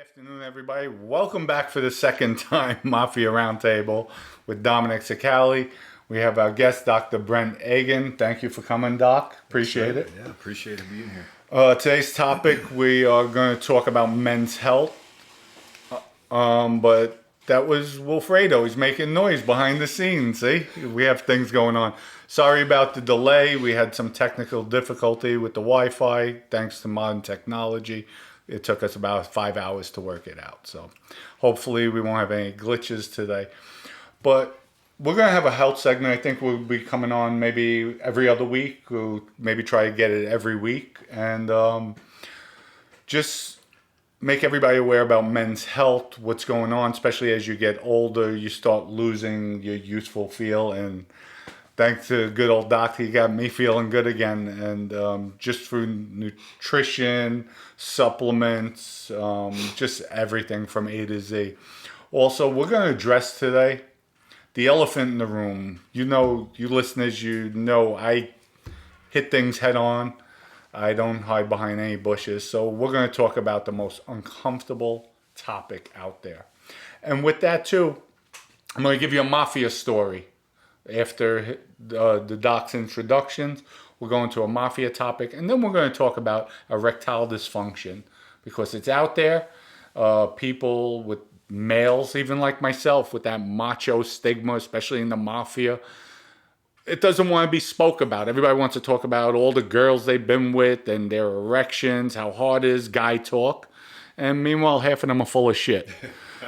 Afternoon, everybody. Welcome back for the second time, Mafia Roundtable with Dominic Cicali. We have our guest, Dr. Brent Egan. Thank you for coming, Doc. Appreciate it. Yeah, appreciate it being here. Today's topic, we are going to talk about men's health. But that was Wilfredo. He's making noise behind the scenes. See, we have things going on. Sorry about the delay. We had some technical difficulty with the Wi-Fi, thanks to modern technology. It took us about 5 hours to work it out. So hopefully we won't have any glitches today. But we're going to have a health segment. I think we'll be coming on maybe every other week. We'll maybe try to get it every week. And just make everybody aware about men's health, what's going on, especially as you get older, you start losing your youthful feel. And thanks to good old doctor, he got me feeling good again. And just through nutrition, supplements, just everything from A to Z. Also, we're going to address today the elephant in the room. You know, you listeners, you know I hit things head on. I don't hide behind any bushes. So we're going to talk about the most uncomfortable topic out there. And with that, too, I'm going to give you a Mafia story. After the doc's introductions, we're going to a Mafia topic, and then we're going to talk about erectile dysfunction, because it's out there. People with males, even like myself, with that macho stigma, especially in the Mafia, it doesn't want to be spoke about. Everybody wants to talk about all the girls they've been with and their erections, how hard it is, guy talk. And meanwhile, half of them are full of shit.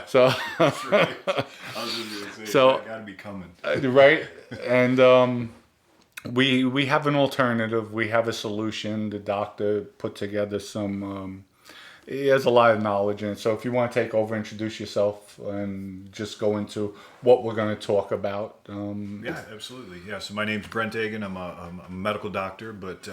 So, That's right. I was just going to say, so that got to be coming. Right? And we have an alternative. We have a solution. The doctor put together some... he has a lot of knowledge in it. So if you want to take over, introduce yourself, and just go into what we're going to talk about. Yeah, absolutely. Yeah, so my name's Brent Egan. I'm a medical doctor, but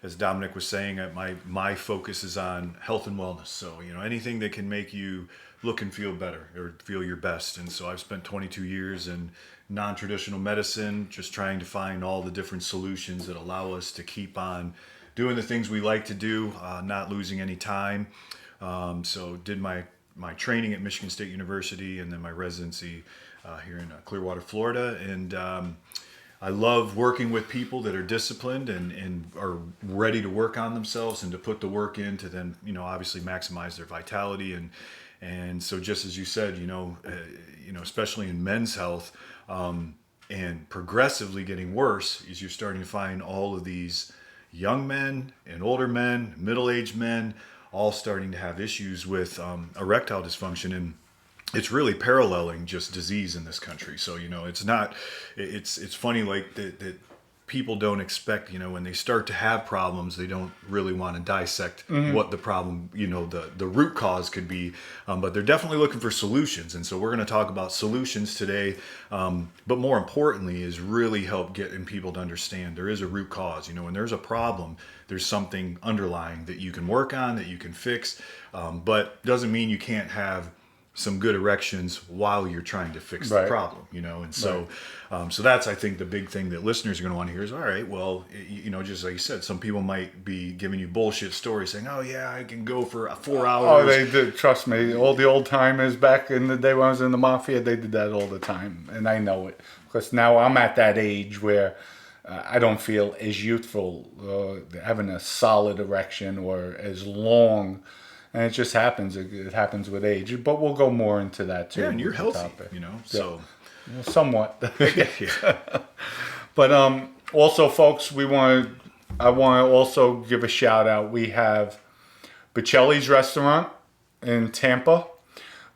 as Dominic was saying, my focus is on health and wellness. So, anything that can make you look and feel better or feel your best. And so I've spent 22 years in non-traditional medicine, just trying to find all the different solutions that allow us to keep on doing the things we like to do, not losing any time. So did my training at Michigan State University and then my residency here in Clearwater, Florida. And I love working with people that are disciplined and are ready to work on themselves and to put the work in to then, obviously maximize their vitality. And so just as you said, especially in men's health, and progressively getting worse, is you're starting to find all of these young men and older men, middle-aged men, all starting to have issues with erectile dysfunction. And it's really paralleling just disease in this country. So, it's funny, like that people don't expect, when they start to have problems, they don't really want to dissect what the problem, the root cause could be. But they're definitely looking for solutions. And so we're going to talk about solutions today. But more importantly is really help getting people to understand there is a root cause. When there's a problem, there's something underlying that you can work on, that you can fix. But doesn't mean you can't have some good erections while you're trying to fix the problem, and so so that's, I think, the big thing that listeners are going to want to hear is, all right, well, just like you said, some people might be giving you bullshit stories saying, oh yeah, I can go for 4 hours. Oh, they did. Trust me. All the old timers back in the day when I was in the Mafia, they did that all the time. And I know it, because now I'm at that age where I don't feel as youthful, having a solid erection or as long. And it just happens. It happens with age. But we'll go more into that too. Yeah, and you're healthy, so. Yeah. Well, somewhat. But also, folks, I want to also give a shout out. We have Bocelli's Restaurant in Tampa.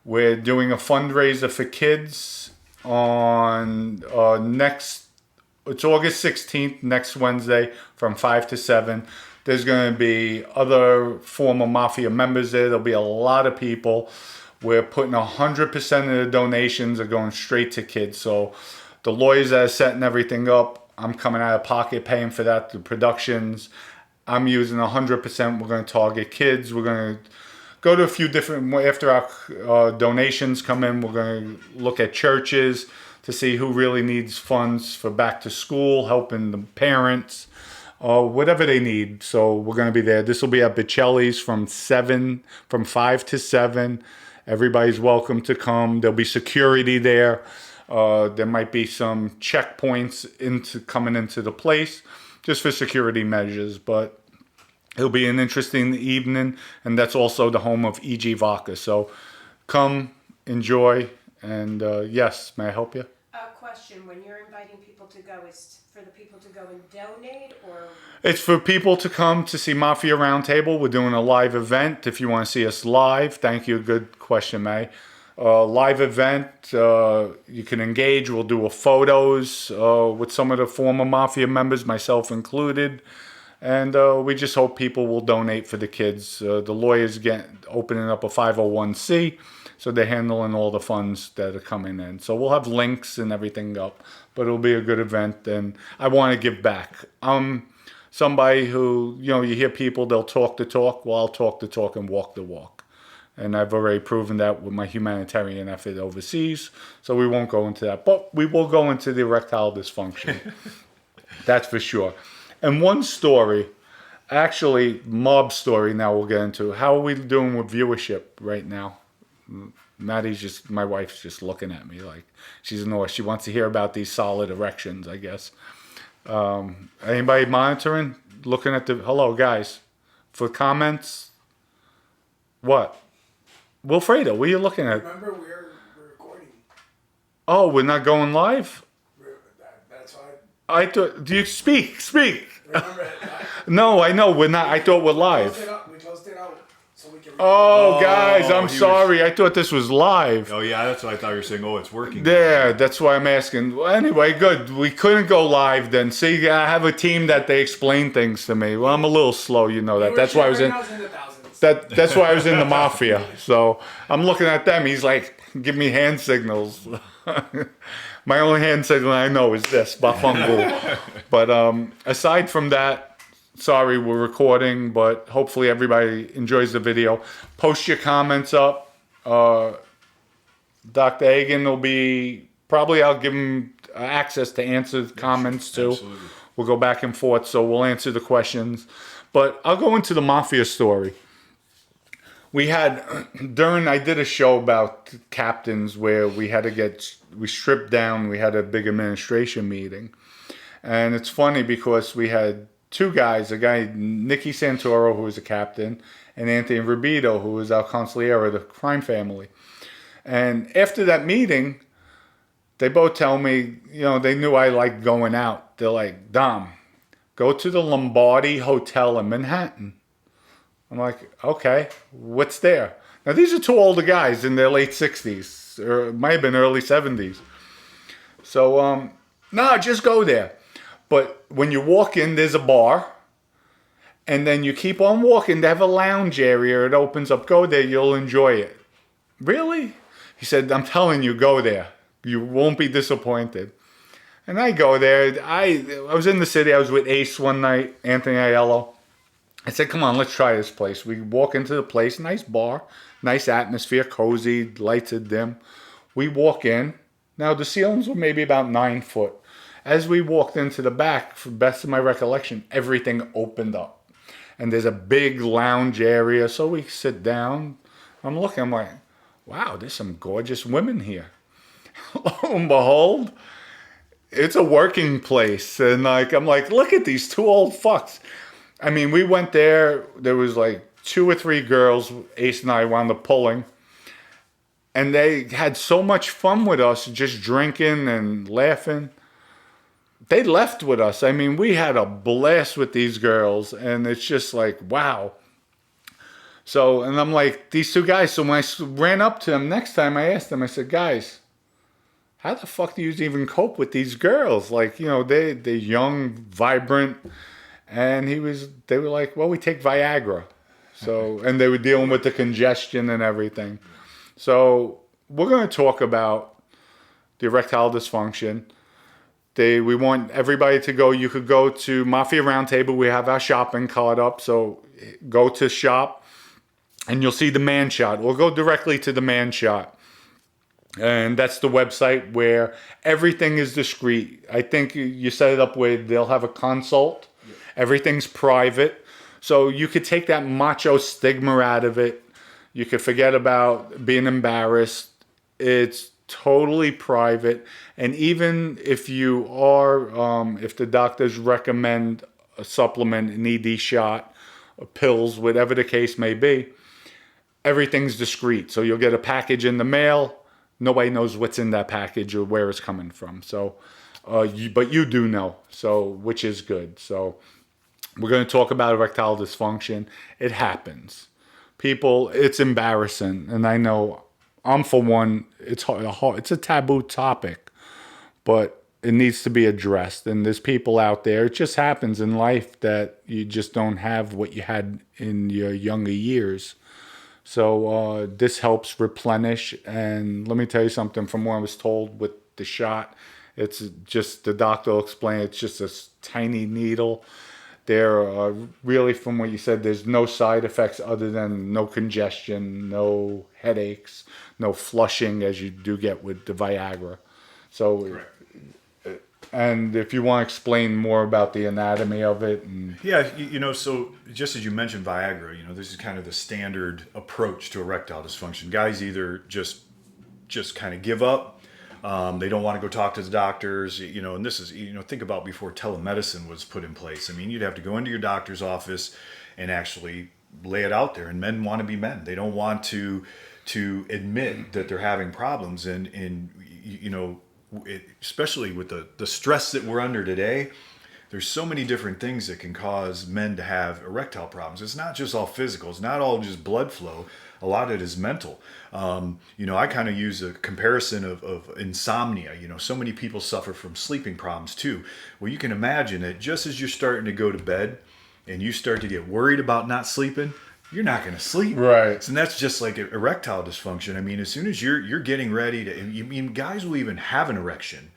We're doing a fundraiser for kids on it's August 16th, next Wednesday from 5 to 7. There's going to be other former Mafia members there. There'll be a lot of people. We're putting 100% of the donations are going straight to kids. So the lawyers that are setting everything up, I'm coming out of pocket paying for that, the productions. I'm using 100%. We're going to target kids. We're going to go to a few different, after our donations come in, we're going to look at churches to see who really needs funds for back to school, helping the parents. whatever they need. So we're going to be there. This will be at Bocelli's from 5 to 7. Everybody's welcome to come. There'll be security there. There might be some checkpoints coming into the place just for security measures, but it'll be an interesting evening, and that's also the home of E.G. Vodka. So come, enjoy, and yes, may I help you? Question, when you're inviting people to go, is for the people to go and donate, or? It's for people to come to see Mafia Roundtable. We're doing a live event. If you want to see us live, thank you. Good question, May. Live event, you can engage. We'll do photos with some of the former Mafia members, myself included. And we just hope people will donate for the kids. The lawyers opening up a 501c, so they're handling all the funds that are coming in. So we'll have links and everything up, but it'll be a good event, and I want to give back. I'm somebody who, you hear people, they'll talk the talk. Well, I'll talk the talk and walk the walk. And I've already proven that with my humanitarian effort overseas, so we won't go into that. But we will go into the erectile dysfunction. That's for sure. And one story, actually, mob story now we'll get into. How are we doing with viewership right now? My wife's just looking at me like she's annoyed. She wants to hear about these solid erections, I guess. Anybody monitoring? Looking at hello, guys, for comments? What? Wilfredo, what are you looking at? Remember, we're recording. Oh, we're not going live? That's why. I thought, do you speak? Remember, No, I know, we're not. I thought we're live. we closed it out so we can. Oh, guys, I'm he sorry. I thought this was live. Oh yeah, that's what I thought you were saying. Oh, it's working. Yeah, that's why I'm asking. Well, anyway, good. We couldn't go live then. See, I have a team that they explain things to me. Well, I'm a little slow, you know that. That's why I was in. That's why I was in the Mafia. So I'm looking at them. He's like, give me hand signals. My only hand signal I know is this, Bafungu. But aside from that, sorry, we're recording, but hopefully everybody enjoys the video. Post your comments up. Dr. Hagen will be, probably I'll give him access to answer the comments too. Absolutely. We'll go back and forth, so we'll answer the questions. But I'll go into the Mafia story. We had, I did a show about captains where we stripped down, we had a big administration meeting. And it's funny because we had two guys, a guy, Nicky Santoro, who was a captain, and Anthony Rubito, who was our consigliere of the crime family. And after that meeting, they both tell me, they knew I liked going out. They're like, Dom, go to the Lombardi Hotel in Manhattan. I'm like, okay, what's there? Now, these are two older guys in their late 60s, or it might have been early 70s. So, no, just go there. But when you walk in, there's a bar. And then you keep on walking. They have a lounge area. It opens up. Go there. You'll enjoy it. Really? He said, I'm telling you, go there. You won't be disappointed. And I go there. I was in the city. I was with Ace one night, Anthony Aiello. I said, come on, let's try this place. We walk into the place, nice bar, nice atmosphere, cozy, lights are dim. We walk in. Now, the ceilings were maybe about 9 foot. As we walked into the back, for the best of my recollection, everything opened up. And there's a big lounge area, so we sit down. I'm looking, I'm like, wow, there's some gorgeous women here. Lo and behold, it's a working place. And I'm like, look at these two old fucks. I mean, we went there was like 2 or 3 girls, Ace and I wound up pulling. And they had so much fun with us, just drinking and laughing. They left with us. I mean, we had a blast with these girls. And it's just like, wow. So, and I'm like, these two guys. So when I ran up to them next time, I asked them, I said, guys, how the fuck do you even cope with these girls? Like, they're young, vibrant. And they were like, well, we take Viagra. So, and they were dealing with the congestion and everything. So we're going to talk about the erectile dysfunction. We want everybody to go. You could go to Mafia Roundtable. We have our shopping cart up. So go to shop and you'll see the man shot. We'll go directly to the man shot. And that's the website where everything is discreet. I think you set it up where they'll have a consult. Everything's private. So you could take that macho stigma out of it. You could forget about being embarrassed. It's totally private. And even if you are, if the doctors recommend a supplement, an ED shot, pills, whatever the case may be, everything's discreet. So you'll get a package in the mail. Nobody knows what's in that package or where it's coming from. So, but you do know. So, which is good. So, we're going to talk about erectile dysfunction. It happens. People, it's embarrassing, and I know I'm for one. It's hard. It's a taboo topic, but it needs to be addressed. And there's people out there. It just happens in life that you just don't have what you had in your younger years. So this helps replenish. And let me tell you something from what I was told with the shot. It's just, the doctor will explain, it's just a tiny needle. There really, from what you said, there's no side effects other than no congestion, no headaches, no flushing as you do get with the Viagra. So, Correct. And if you want to explain more about the anatomy of it. And Yeah, so just as you mentioned Viagra, this is kind of the standard approach to erectile dysfunction. Guys either just kind of give up. They don't want to go talk to the doctors, and this is, think about before telemedicine was put in place. I mean, you'd have to go into your doctor's office and actually lay it out there. And men want to be men. They don't want to admit that they're having problems. And especially with the stress that we're under today, there's so many different things that can cause men to have erectile problems. It's not just all physical. It's not all just blood flow. A lot of it is mental. I kind of use a comparison of insomnia. So many people suffer from sleeping problems too. Well, you can imagine that just as you're starting to go to bed and you start to get worried about not sleeping, you're not going to sleep. Right. And that's just like erectile dysfunction. I mean, as soon as you're getting ready to, guys will even have an erection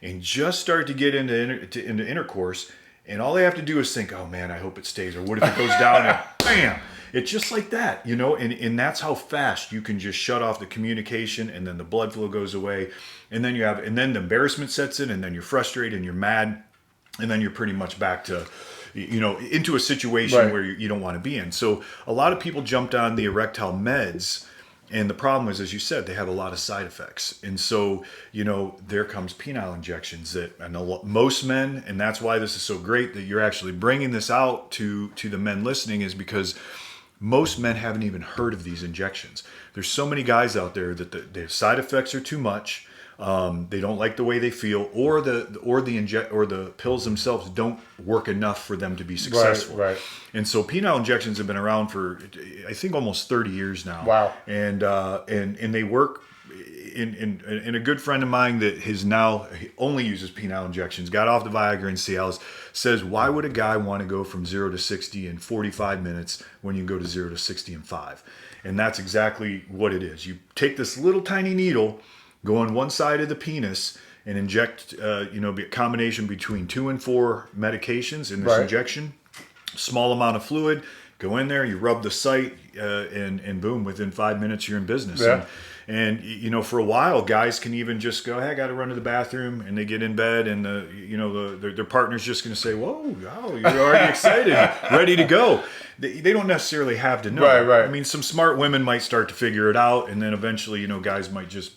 and just start to get into intercourse, and all they have to do is think, oh man, I hope it stays, or what if it goes down, and bam, it's just like that, and that's how fast you can just shut off the communication, and then the blood flow goes away, and then the embarrassment sets in, and then you're frustrated and you're mad, and then you're pretty much back to into a situation Right. where you don't want to be in. So a lot of people jumped on the erectile meds, and the problem is, as you said, they have a lot of side effects. And so, there comes penile injections that I know most men, and that's why this is so great that you're actually bringing this out to the men listening, is because most men haven't even heard of these injections. There's so many guys out there that the side effects are too much. They don't like the way they feel, or the pills themselves don't work enough for them to be successful. Right. And so penile injections have been around for, I think, almost 30 years now. Wow. And they work. In a good friend of mine that he only uses penile injections, got off the Viagra and Cialis, says, why would a guy want to go from 0 to 60 in 45 minutes when you can go to 0 to 60 in 5? And that's exactly what it is. You take this little tiny needle, go on one side of the penis, and inject, be a combination between 2 and 4 medications in this Right. injection. Small amount of fluid, go in there, you rub the site, and boom, within 5 minutes you're in business. Yeah. And for a while, guys can even just go, hey, I got to run to the bathroom, and they get in bed, and their partner's just going to say, whoa, wow, you're already excited, ready to go. They don't necessarily have to know. Right. I mean, some smart women might start to figure it out, and then eventually, guys might just,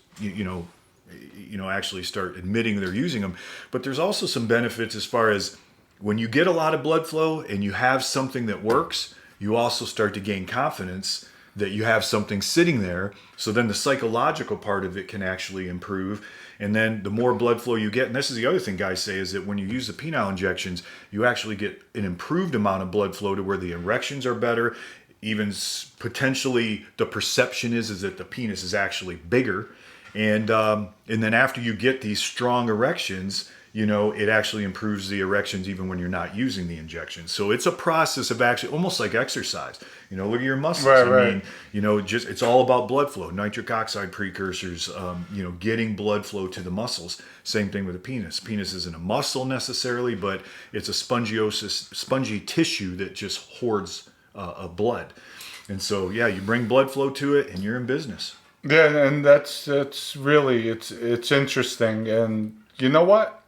actually start admitting they're using them. But there's also some benefits as far as when you get a lot of blood flow and you have something that works, you also start to gain confidence that you have something sitting there. So then the psychological part of it can actually improve. And then the more blood flow you get, and this is the other thing guys say, is that when you use the penile injections, you actually get an improved amount of blood flow to where the erections are better. Even potentially the perception is that the penis is actually bigger. And then after you get these strong erections, it actually improves the erections even when you're not using the injection. So it's a process of actually almost like exercise. Look at your muscles. Right. It's all about blood flow, nitric oxide precursors, getting blood flow to the muscles. Same thing with the penis. Penis isn't a muscle necessarily, but it's a spongy tissue that just hoards blood. And so, yeah, you bring blood flow to it and you're in business. Yeah, and that's really, it's interesting. And you know what?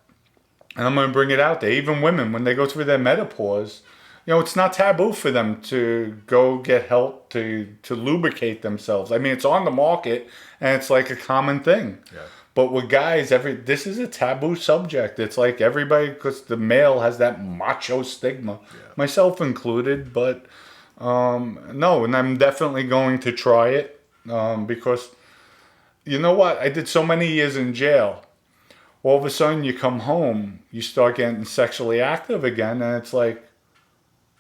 And I'm going to bring it out there. Even women, when they go through their menopause, it's not taboo for them to go get help to lubricate themselves. I mean, it's on the market and it's like a common thing. Yeah. But with guys, this is a taboo subject. It's like everybody, because the male has that macho stigma, myself included. But no, and I'm definitely going to try it because you know what? I did so many years in jail. All of a sudden, you come home, you start getting sexually active again, and it's like,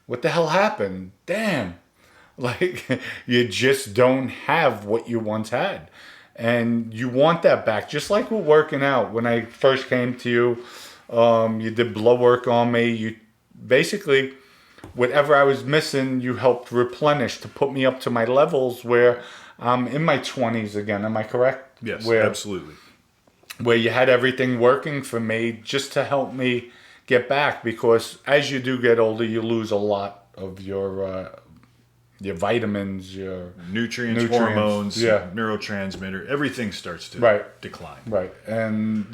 what the hell happened? Damn. Like, you just don't have what you once had. And you want that back. Just like with working out. When I first came to you, you did blood work on me. You basically, whatever I was missing, you helped replenish to put me up to my levels where I'm in my 20s again. Am I correct? Yes, Where, absolutely. Where you had everything working for me just to help me get back, because as you do get older, you lose a lot of your vitamins, your Nutrients, hormones, neurotransmitter, everything starts to decline. Right. And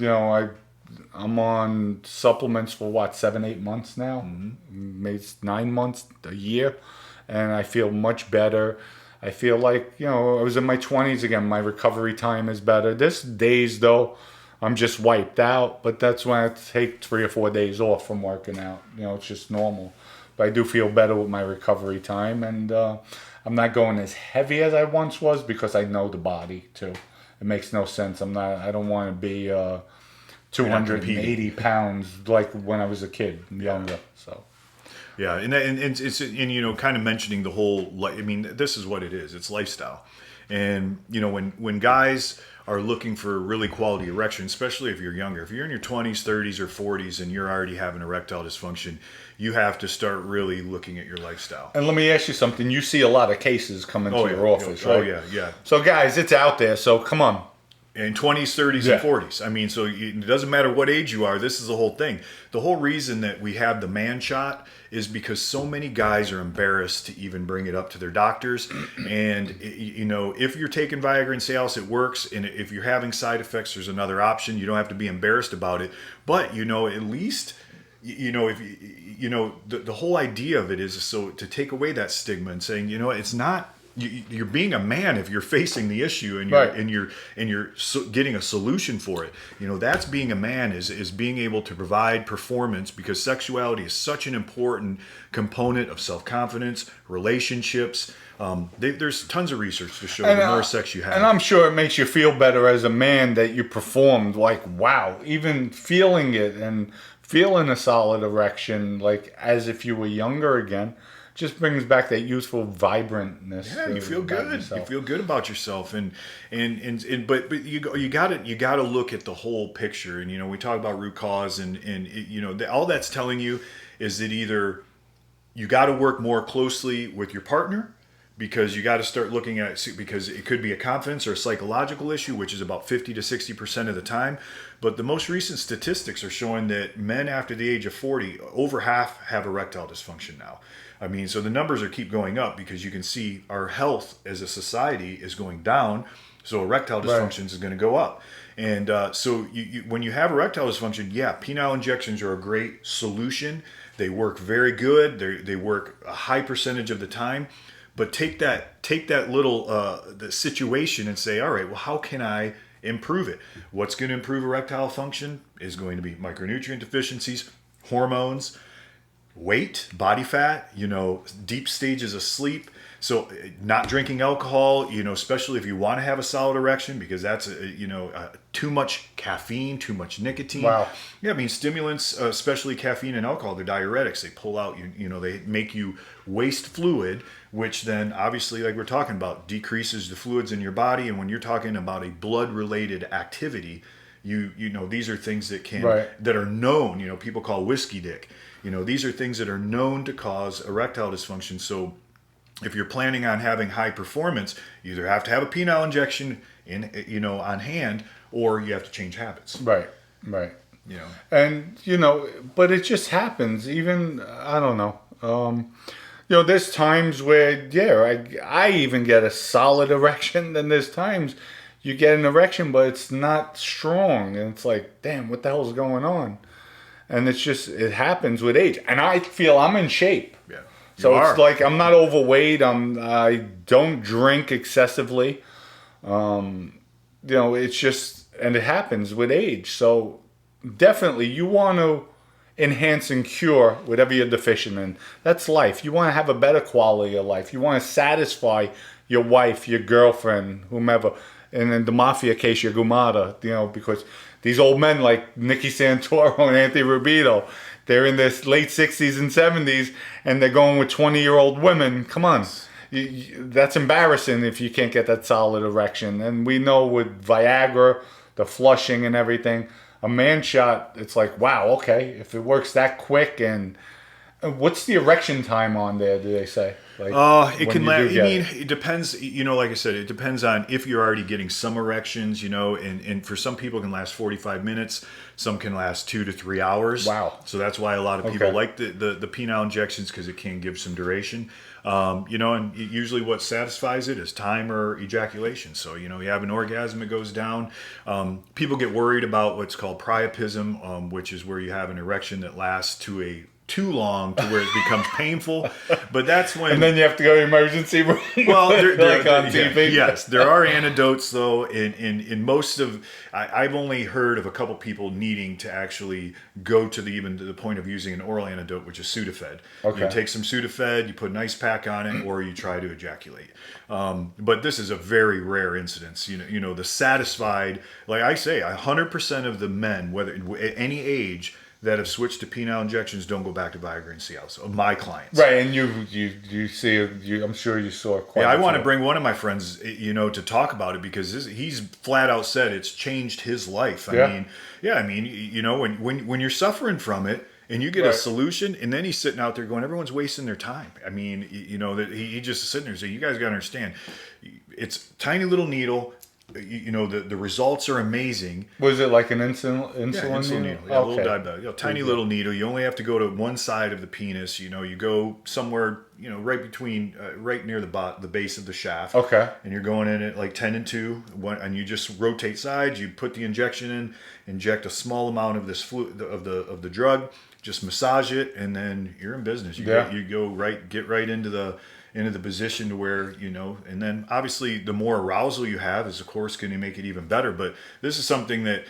I'm on supplements for 7-8 months now, maybe 9 months, a year, and I feel much better. I feel like I was in my 20s again. My recovery time is better. This days though, I'm just wiped out, but that's when I take 3 or 4 days off from working out. It's just normal. But I do feel better with my recovery time, and I'm not going as heavy as I once was because I know the body too. It makes no sense. I don't want to be 280 pounds like when I was a kid, younger. So. Yeah, and it's kind of mentioning the whole. I mean, this is what it is. It's lifestyle, and when guys are looking for really quality erection, especially if you're younger, if you're in your 20s, 30s, or 40s, and you're already having erectile dysfunction, you have to start really looking at your lifestyle. And let me ask you something. You see a lot of cases coming to your office, right? Oh yeah. So guys, it's out there. So come on. In 20s, 30s, and 40s. I mean, so it doesn't matter what age you are. This is the whole thing. The whole reason that we have the man shot is because so many guys are embarrassed to even bring it up to their doctors. And, if you're taking Viagra and Cialis, it works. And if you're having side effects, there's another option. You don't have to be embarrassed about it. But, at least, if the whole idea of it is so to take away that stigma and saying, it's not. You're being a man if you're facing the issue and you're getting a solution for it. That's being a man is being able to provide performance, because sexuality is such an important component of self-confidence, relationships. There's tons of research to show the more sex you have. And I'm sure it makes you feel better as a man that you performed. Like, wow, even feeling it and feeling a solid erection, like as if you were younger again. Just brings back that youthful vibrantness. Yeah, you feel good. Yourself. You feel good about yourself, but you got to look at the whole picture. And we talk about root cause, and all that's telling you is that either you got to work more closely with your partner, because you got to start looking at it, because it could be a confidence or a psychological issue, which is about 50 to 60% of the time. But the most recent statistics are showing that men after the age of 40, over half have erectile dysfunction now. I mean, so the numbers keep going up, because you can see our health as a society is going down. So erectile dysfunction is going to go up. And so when you have erectile dysfunction, penile injections are a great solution. They work very good. They work a high percentage of the time. But take that little the situation and say, all right, well, how can I improve it? What's going to improve erectile function is going to be micronutrient deficiencies, hormones, weight, body fat, deep stages of sleep. So not drinking alcohol, especially if you want to have a solid erection, because that's, too much caffeine, too much nicotine. Wow. Yeah, I mean, stimulants, especially caffeine and alcohol, they're diuretics. They pull out, they make you waste fluid, which then obviously, like we're talking about, decreases the fluids in your body. And when you're talking about a blood-related activity, these are things that that are known, people call whiskey dick. These are things that are known to cause erectile dysfunction. So if you're planning on having high performance, you either have to have a penile injection on hand, or you have to change habits. Right. And, but it just happens. Even, I don't know. There's times where, I even get a solid erection. Then there's times you get an erection, but it's not strong. And it's like, damn, what the hell's going on? And it happens with age. And I feel I'm in shape. Yeah. So You it's are. like I'm not overweight. I don't drink excessively. It's just, and it happens with age. So definitely you want to enhance and cure whatever you're deficient in. That's life. You want to have a better quality of life. You want to satisfy your wife, your girlfriend, whomever. And in the Mafia case, your gumata, because these old men like Nicky Santoro and Anthony Rubito, they're in their late 60s and 70s, and they're going with 20-year-old women. Come on. That's embarrassing if you can't get that solid erection. And we know with Viagra, the flushing and everything, a man shot, it's like, wow, okay, if it works that quick. And what's the erection time on there, do they say? Like, It when can you last. do I get mean, it. it depends. Like I said, it depends on if you're already getting some erections. And for some people, it can last 45 minutes. Some can last 2 to 3 hours. Wow. So that's why a lot of people Okay. like the penile injections, because it can give some duration. And usually what satisfies it is time or ejaculation. So you have an orgasm, it goes down. People get worried about what's called priapism, which is where you have an erection that lasts too long to where it becomes painful. But that's when. And then you have to go to the emergency room. Well, like on TV. yes, there are antidotes though. In most of, I've only heard of a couple people needing to actually go to the point of using an oral antidote, which is Sudafed. Okay. You take some Sudafed, you put an ice pack on it, or you try to ejaculate. But this is a very rare incidence. The satisfied, like I say, 100% of the men, whether at any age, that have switched to penile injections don't go back to Viagra and Cialis. Of my clients, Right, and you see, I'm sure you saw quite. yeah, I a want to few. bring one of my friends, to talk about it because he's flat out said it's changed his life. Yeah. When you're suffering from it and you get a Right. solution, and then he's sitting out there going, everyone's wasting their time. I mean, that he just sitting there saying, you guys got to understand, it's tiny little needle. The results are amazing. Was it like an insulin Yeah, insulin needle. Yeah, a little diabetic. Tiny little needle. You only have to go to one side of the penis. You go somewhere, right between, right near the base of the shaft. Okay. And you're going in at like 10 and 2, and you just rotate sides. You put the injection in, inject a small amount of this of the drug, just massage it, and then you're in business. Yeah. Get right into the position to where, and then obviously the more arousal you have is of course going to make it even better. But this is something that,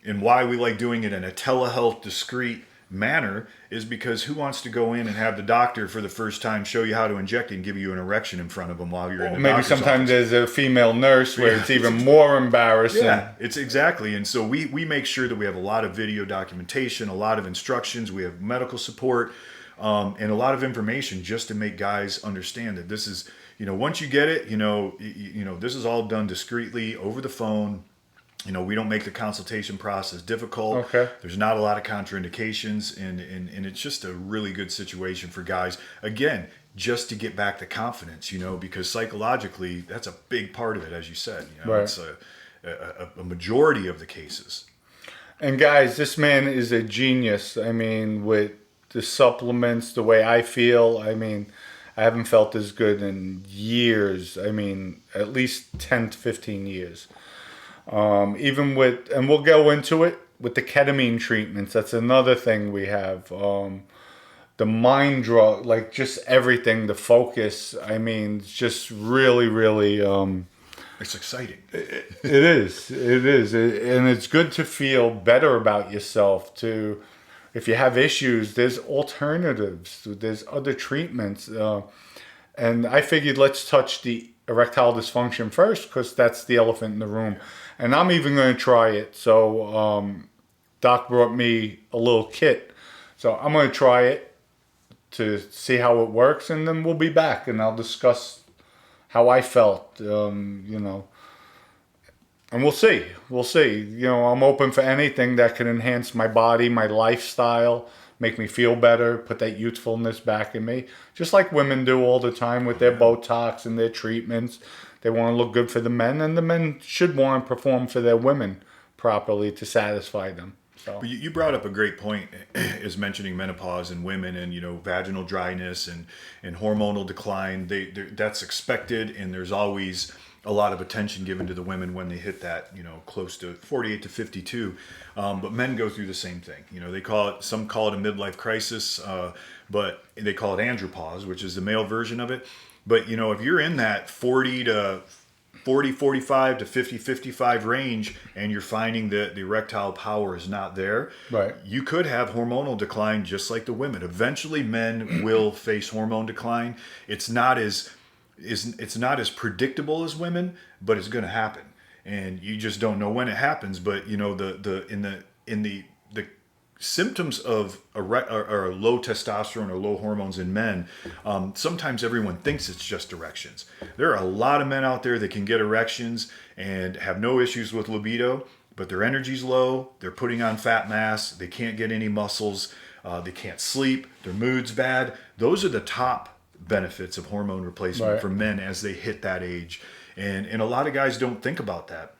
and why we like doing it in a telehealth discreet manner, is because who wants to go in and have the doctor for the first time show you how to inject it and give you an erection in front of them while you're in the Maybe doctor's sometimes office? there's a female nurse where it's even more embarrassing. Yeah, it's exactly. And so we make sure that we have a lot of video documentation, a lot of instructions, we have medical support, and a lot of information just to make guys understand that this is, once you get it, this is all done discreetly over the phone. We don't make the consultation process difficult. Okay. There's not a lot of contraindications, and it's just a really good situation for guys. Again, just to get back the confidence, because psychologically, that's a big part of it, as you said. Right. It's a majority of the cases. And guys, this man is a genius. I mean, with the supplements, the way I feel, I mean, I haven't felt as good in years. I mean, at least 10 to 15 years. Even with, and we'll go into it, with the ketamine treatments. That's another thing we have. The mind drug, like just everything, the focus. I mean, it's just really, really... It's exciting. It is. And it's good to feel better about yourself. If you have issues, there's alternatives. There's other treatments. And I figured let's touch the erectile dysfunction first, because that's the elephant in the room. And I'm even going to try it. So Doc brought me a little kit. So I'm going to try it to see how it works. And then we'll be back and I'll discuss how I felt, and we'll see. I'm open for anything that can enhance my body, my lifestyle, make me feel better, put that youthfulness back in me. Just like women do all the time with their Botox and their treatments. They want to look good for the men, and the men should want to perform for their women properly to satisfy them. So. But you brought up a great point, is mentioning menopause in women, and vaginal dryness and hormonal decline. That's expected, and there's always a lot of attention given to the women when they hit that, close to 48 to 52. But men go through the same thing. Some call it a midlife crisis, but they call it andropause, which is the male version of it. But, if you're in that 45 to 50, 55 range and you're finding that the erectile power is not there, Right. you could have hormonal decline just like the women. Eventually men will face hormone decline. It's not as predictable as women, but it's going to happen. And you just don't know when it happens, but the symptoms of or low testosterone or low hormones in men, sometimes everyone thinks it's just erections. There are a lot of men out there that can get erections and have no issues with libido, but their energy's low, they're putting on fat mass, they can't get any muscles, they can't sleep, their mood's bad. Those are the top benefits of hormone replacement for men as they hit that age. And a lot of guys don't think about that.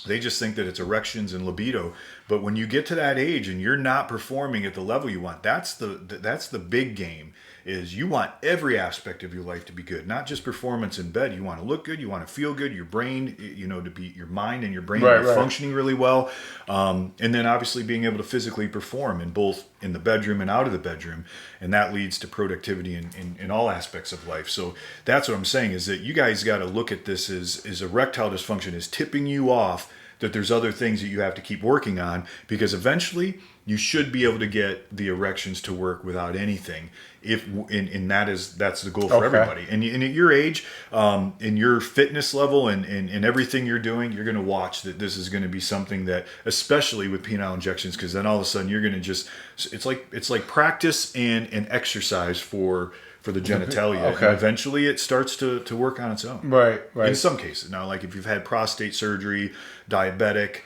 They just think that it's erections and libido. But when you get to that age and you're not performing at the level you want, that's the big game. Is you want every aspect of your life to be good, not just performance in bed. You want to look good, you want to feel good, your brain, to be your mind and your brain are functioning really well, and then obviously being able to physically perform in both in the bedroom and out of the bedroom, and that leads to productivity in all aspects of life. So that's what I'm saying, is that you guys got to look at this as erectile dysfunction is tipping you off that there's other things that you have to keep working on, because eventually you should be able to get the erections to work without anything. That's the goal for everybody. And at your age, in your fitness level and everything you're doing, you're going to watch that this is going to be something that, especially with penile injections, because then all of a sudden you're going to it's like practice and exercise for the genitalia. And eventually it starts to work on its own. Right. In some cases. Now, like if you've had prostate surgery, diabetic,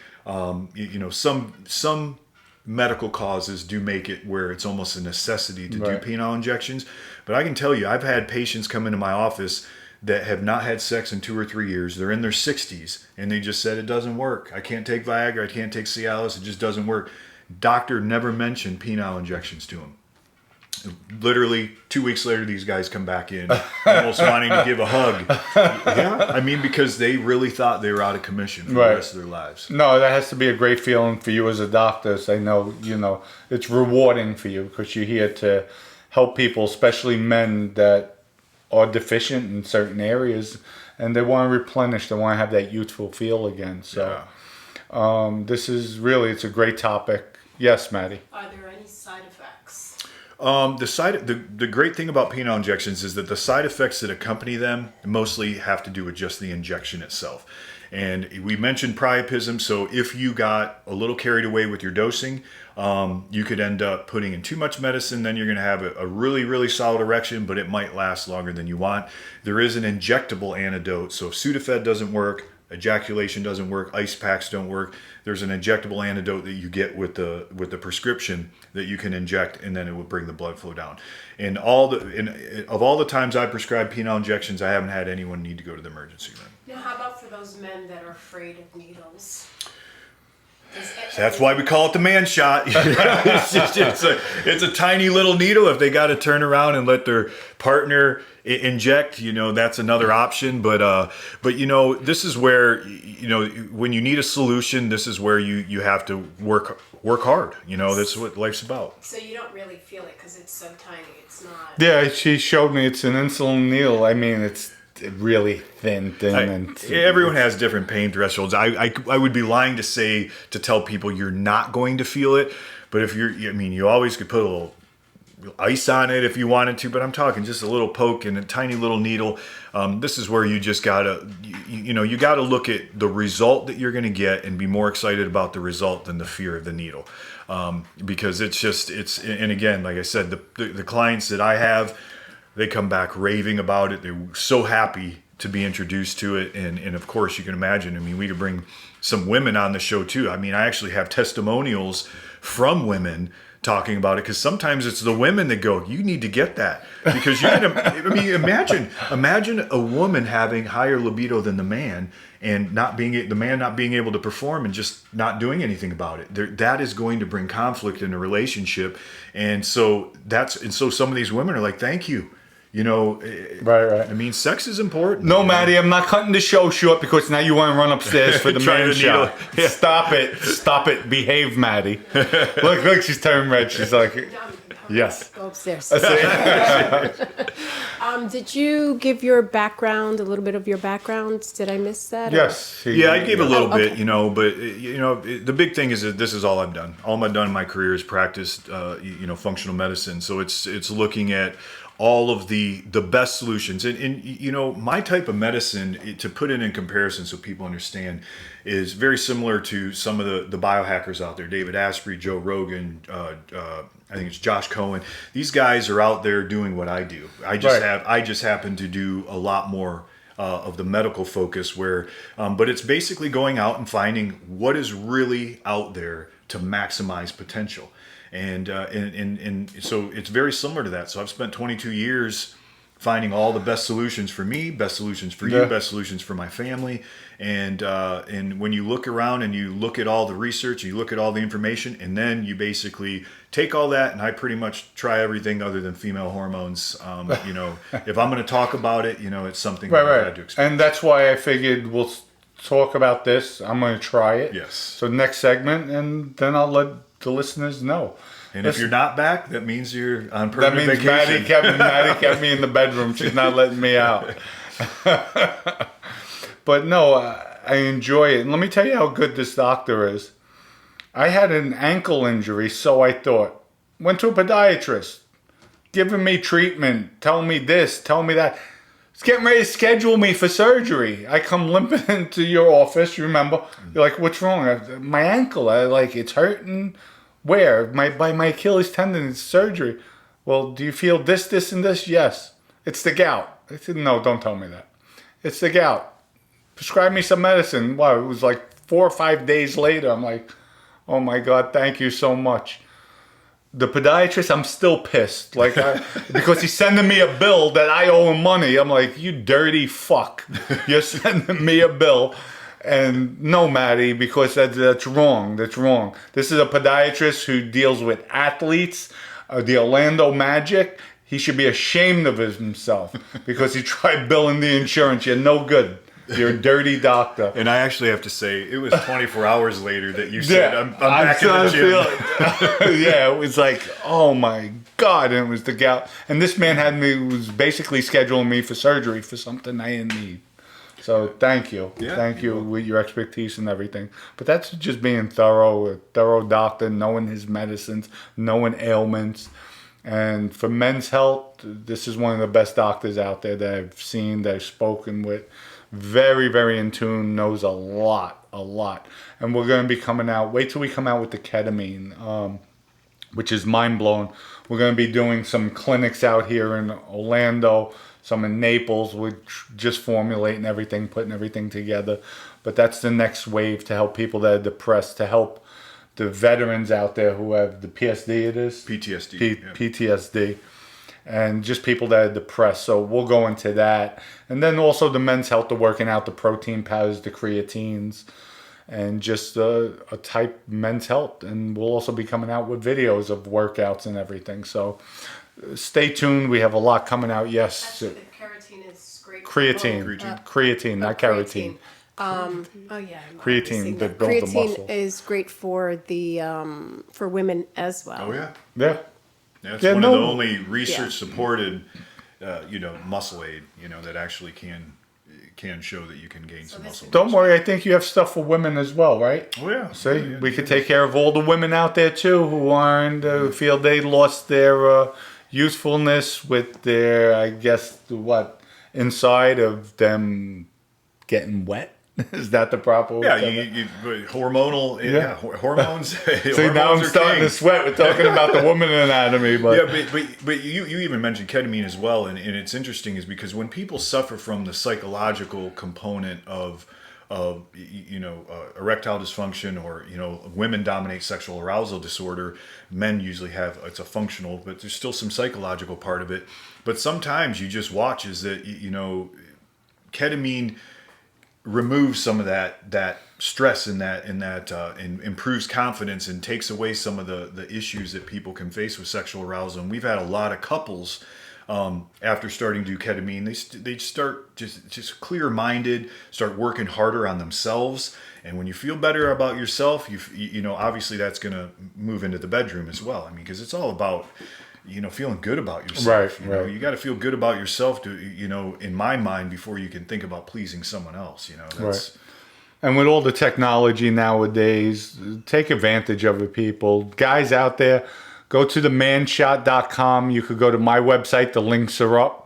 some medical causes do make it where it's almost a necessity to do penile injections. But I can tell you, I've had patients come into my office that have not had sex in 2 or 3 years. They're in their 60s, and they just said, it doesn't work. I can't take Viagra. I can't take Cialis. It just doesn't work. Doctor never mentioned penile injections to him. Literally 2 weeks later, these guys come back in almost wanting to give a hug. Yeah, I mean, because they really thought they were out of commission for the rest of their lives. No, that has to be a great feeling for you as a doctor. So I know, it's rewarding for you because you're here to help people, especially men that are deficient in certain areas, and they want to replenish. They want to have that youthful feel again. So it's a great topic. Yes, Maddie. Are there any side effects? The great thing about penile injections is that the side effects that accompany them mostly have to do with just the injection itself. And we mentioned priapism, so if you got a little carried away with your dosing, you could end up putting in too much medicine. Then you're going to have a really, really solid erection, but it might last longer than you want. There is an injectable antidote, so if Sudafed doesn't work, ejaculation doesn't work, ice packs don't work, there's an injectable antidote that you get with the prescription that you can inject, and then it will bring the blood flow down. And of all the times I prescribed penile injections, I haven't had anyone need to go to the emergency room. Now, how about for those men that are afraid of needles? That's why we call it the man shot. It's a tiny little needle. If they got to turn around and let their partner inject, that's another option. But this is where, when you need a solution, this is where you have to work hard. That's what life's about. So you don't really feel it because it's so tiny. It's not. Yeah, she showed me it's an insulin needle. I mean, it's really thin, and everyone has different pain thresholds. I would be lying to tell people you're not going to feel it, but if you always could put a little ice on it if you wanted to, but I'm talking just a little poke and a tiny little needle. This is where you just gotta look at the result that you're going to get and be more excited about the result than the fear of the needle, because and again, like I said, the clients that I have, they come back raving about it. They're so happy to be introduced to it. And of course, you can imagine, we could bring some women on the show too. I actually have testimonials from women talking about it, because sometimes it's the women that go, you need to get that. Because imagine a woman having higher libido than the man and the man not being able to perform and just not doing anything about it. That is going to bring conflict in a relationship. And so some of these women are like, thank you. you know, Right. I mean, sex is important. No, you know? Maddie, I'm not cutting the show short because now you want to run upstairs for the Try man the needle. shot. Stop it. Behave, Maddie. Look, she's turning red. She's like, yes. Go upstairs. That's it. Did you give your background, a little bit of your background? Did I miss that? or- Yes. Yeah, I gave a little Oh, bit, okay. you know, but you know, the big thing is that this is all I've done. All I've done in my career is practiced, you know, functional medicine. So it's looking at all of the best solutions, and you know, my type of medicine, to put it in comparison so people understand, is very similar to some of the biohackers out there. David Asprey, Joe Rogan. I think it's Josh Cohen. These guys are out there doing what I do. I just happen to do a lot more of the medical focus, where but it's basically going out and finding what is really out there to maximize potential, and so it's very similar to that. So I've spent 22 years finding all the best solutions for me, best solutions for you, Yeah. best solutions for my family. And when you look around and you look at all the research, you look at all the information, and then you basically take all that, and I pretty much try everything other than female hormones. You know, if I'm going to talk about it, you know, it's something that I've had to experience. And that's why I figured we'll talk about this. I'm going to try it. Yes. So next segment, and then I'll let the listeners know. And if you're not back, that means you're on That permanent means vacation. Maddie kept me in the bedroom. She's not letting me out. But no, I enjoy it. And let me tell you how good this doctor is. I had an ankle injury, so I thought. Went to a podiatrist, giving me treatment, telling me this, telling me that. He's getting ready to schedule me for surgery. I come limping into your office, you remember? You're like, what's wrong? My ankle, it's hurting. Where? By my Achilles tendon, it's surgery. Well, do you feel this, and this? Yes. It's the gout. I said, no, don't tell me that. It's the gout. Prescribe me some medicine. Wow, it was like 4 or 5 days later. I'm like, oh my God, thank you so much. The podiatrist, I'm still pissed. Like, because he's sending me a bill that I owe him money. I'm like, you dirty fuck. You're sending me a bill. And no, Maddie, because that's wrong. That's wrong. This is a podiatrist who deals with athletes, the Orlando Magic. He should be ashamed of himself because he tried billing the insurance. You're no good. You're a dirty doctor. And I actually have to say, it was 24 hours later that you said, I'm back in the gym. Yeah, it was like, oh my God. And it was the gout. And this man was basically scheduling me for surgery for something I didn't need. So thank you. Yeah, Thank you you're welcome. with your expertise and everything. But that's just being thorough, a thorough doctor, knowing his medicines, knowing ailments. And for men's health, this is one of the best doctors out there that I've seen, that I've spoken with. Very, very in tune, knows a lot. And we're going to be coming out, wait till we come out with the ketamine, which is mind-blowing. We're going to be doing some clinics out here in Orlando, some in Naples. We're just formulating everything, putting everything together. But that's the next wave to help people that are depressed, to help the veterans out there who have the PSD, it is? PTSD. Yeah. PTSD. And just people that are depressed. So we'll go into that. And then also the men's health, the working out, the protein powders, the creatines, and just a type men's health. And we'll also be coming out with videos of workouts and everything. So stay tuned. We have a lot coming out. Yes. Actually, the carotene is great. Creatine, not carotene. Oh yeah. I'm Creatine, missing that that. build the Creatine muscle. is great for the for women as well. Oh, yeah. Yeah. That's Yeah, one of no. the only research-supported, you know, muscle aid, you know, that actually can show that you can gain some muscle. Don't worry. I think you have stuff for women as well, right? Oh, yeah. See, we could take care of all the women out there too who aren't feel they lost their usefulness with their, I guess, inside of them getting wet. Is that the proper word? Yeah, hormonal. Yeah, hormones. See, now I'm starting to sweat. We're talking about the woman anatomy, but Yeah, but you even mentioned ketamine as well, and it's interesting is because when people suffer from the psychological component of erectile dysfunction, or women dominate sexual arousal disorder, men usually have, it's a functional, but there's still some psychological part of it. But sometimes you just watch is that ketamine removes some of that stress and improves confidence and takes away some of the issues that people can face with sexual arousal. And we've had a lot of couples after starting to do ketamine, they start just clear-minded, start working harder on themselves. And when you feel better about yourself, you know, obviously that's going to move into the bedroom as well. I mean, because it's all about, you know, feeling good about yourself. Right, you know, right. you got to feel good about yourself to, you know, in my mind, before you can think about pleasing someone else. You know, that's And with all the technology nowadays, take advantage of it, people. Guys out there, go to themanshot.com. You could go to my website. The links are up.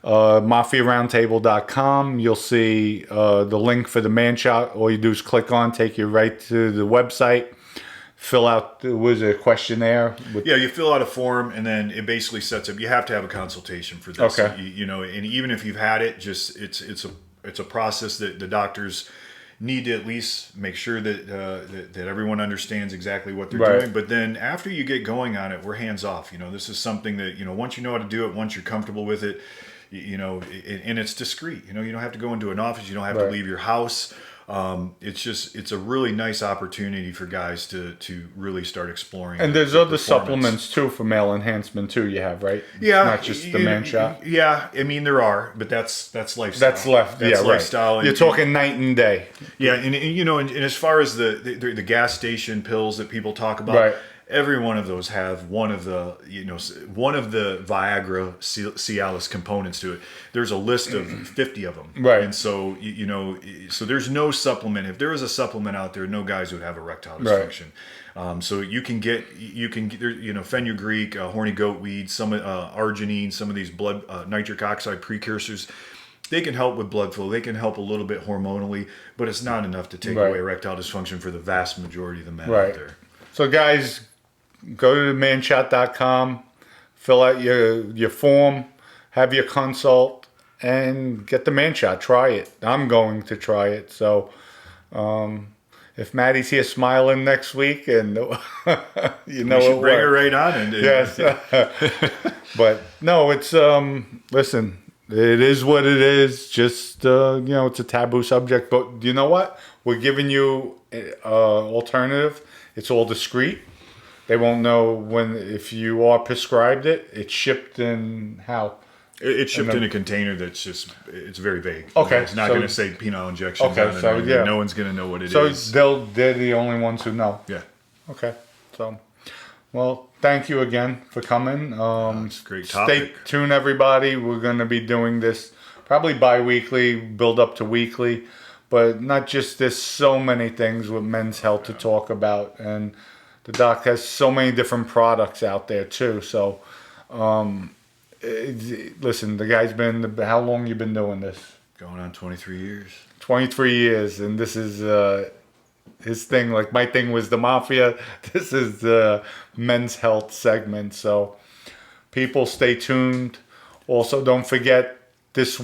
MafiaRoundtable.com. You'll see the link for the man shot. All you do is click on, take you right to the website. Fill out, was it a questionnaire? Yeah, you fill out a form, and then it basically sets up. You have to have a consultation for this. Okay. You know, and even if you've had it, just it's a process that the doctors need to at least make sure that that everyone understands exactly what they're Right. doing. But then after you get going on it, we're hands off. You know, this is something that, you know, once you know how to do it, once you're comfortable with it, you know, and it's discreet. You know, you don't have to go into an office. You don't have to Right. leave your house. It's a really nice opportunity for guys to really start exploring. And there's their other performance. supplements too for male enhancement too. You have, right? Yeah, Not just the man shot. Yeah, I mean there are, but that's lifestyle. That's left. That's yeah, lifestyle. right. You're talking night and day. Yeah, and you know, and as far as the gas station pills that people talk about, Right. every one of those have one of the Viagra Cialis components to it. There's a list of 50 of them, Right. And so you know, so there's no supplement. If there was a supplement out there, no guys would have erectile Right. dysfunction. So you can get you know, fenugreek, horny goat weed, some arginine, some of these blood nitric oxide precursors. They can help with blood flow. They can help a little bit hormonally, but it's not enough to take Right. away erectile dysfunction for the vast majority of the men Right. out there. So guys, go to themanshot.com, fill out your form, have your consult, and get the man shot. Try it. I'm going to try it. So if Maddie's here smiling next week, and you know We should it bring her worked. right on. And Yes. But no, it's listen, it is what it is. Just you know, it's a taboo subject, but you know what? We're giving you alternative. It's all discreet. They won't know when, if you are prescribed it. It's shipped in how? It's shipped in a container that's it's very vague. Okay, It's not so- going to say penile injection. Okay, on it, so, and yeah. no one's going to know what it is. So they're the only ones who know. Yeah. Okay. So, well, thank you again for coming. It's a great Stay topic. tuned, everybody. We're going to be doing this probably bi-weekly, build up to weekly. But not just, there's so many things with men's health to talk about. And the doc has so many different products out there too. So, listen, the guy's been, how long you been doing this? Going on 23 years. 23 years. And this is his thing. Like my thing was the Mafia. This is the men's health segment. So people stay tuned. Also, don't forget, this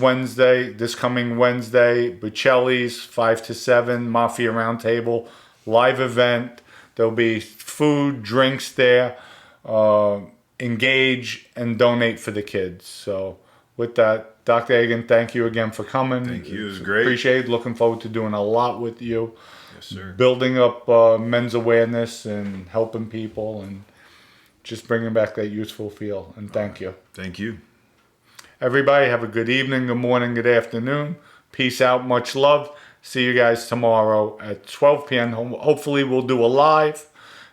coming Wednesday, Bocelli's 5 to 7, Mafia Roundtable, live event. There'll be food, drinks there. Engage and donate for the kids. So with that, Dr. Egan, thank you again for coming. Thank you. It was great. Appreciate it. Looking forward to doing a lot with you. Yes, sir. Building up men's awareness and helping people and just bringing back that youthful feel. And thank you. Thank you. Everybody, have a good evening, good morning, good afternoon. Peace out. Much love. See you guys tomorrow at 12 p.m. Hopefully we'll do a live.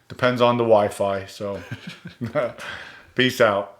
Depends on the Wi-Fi. So peace out.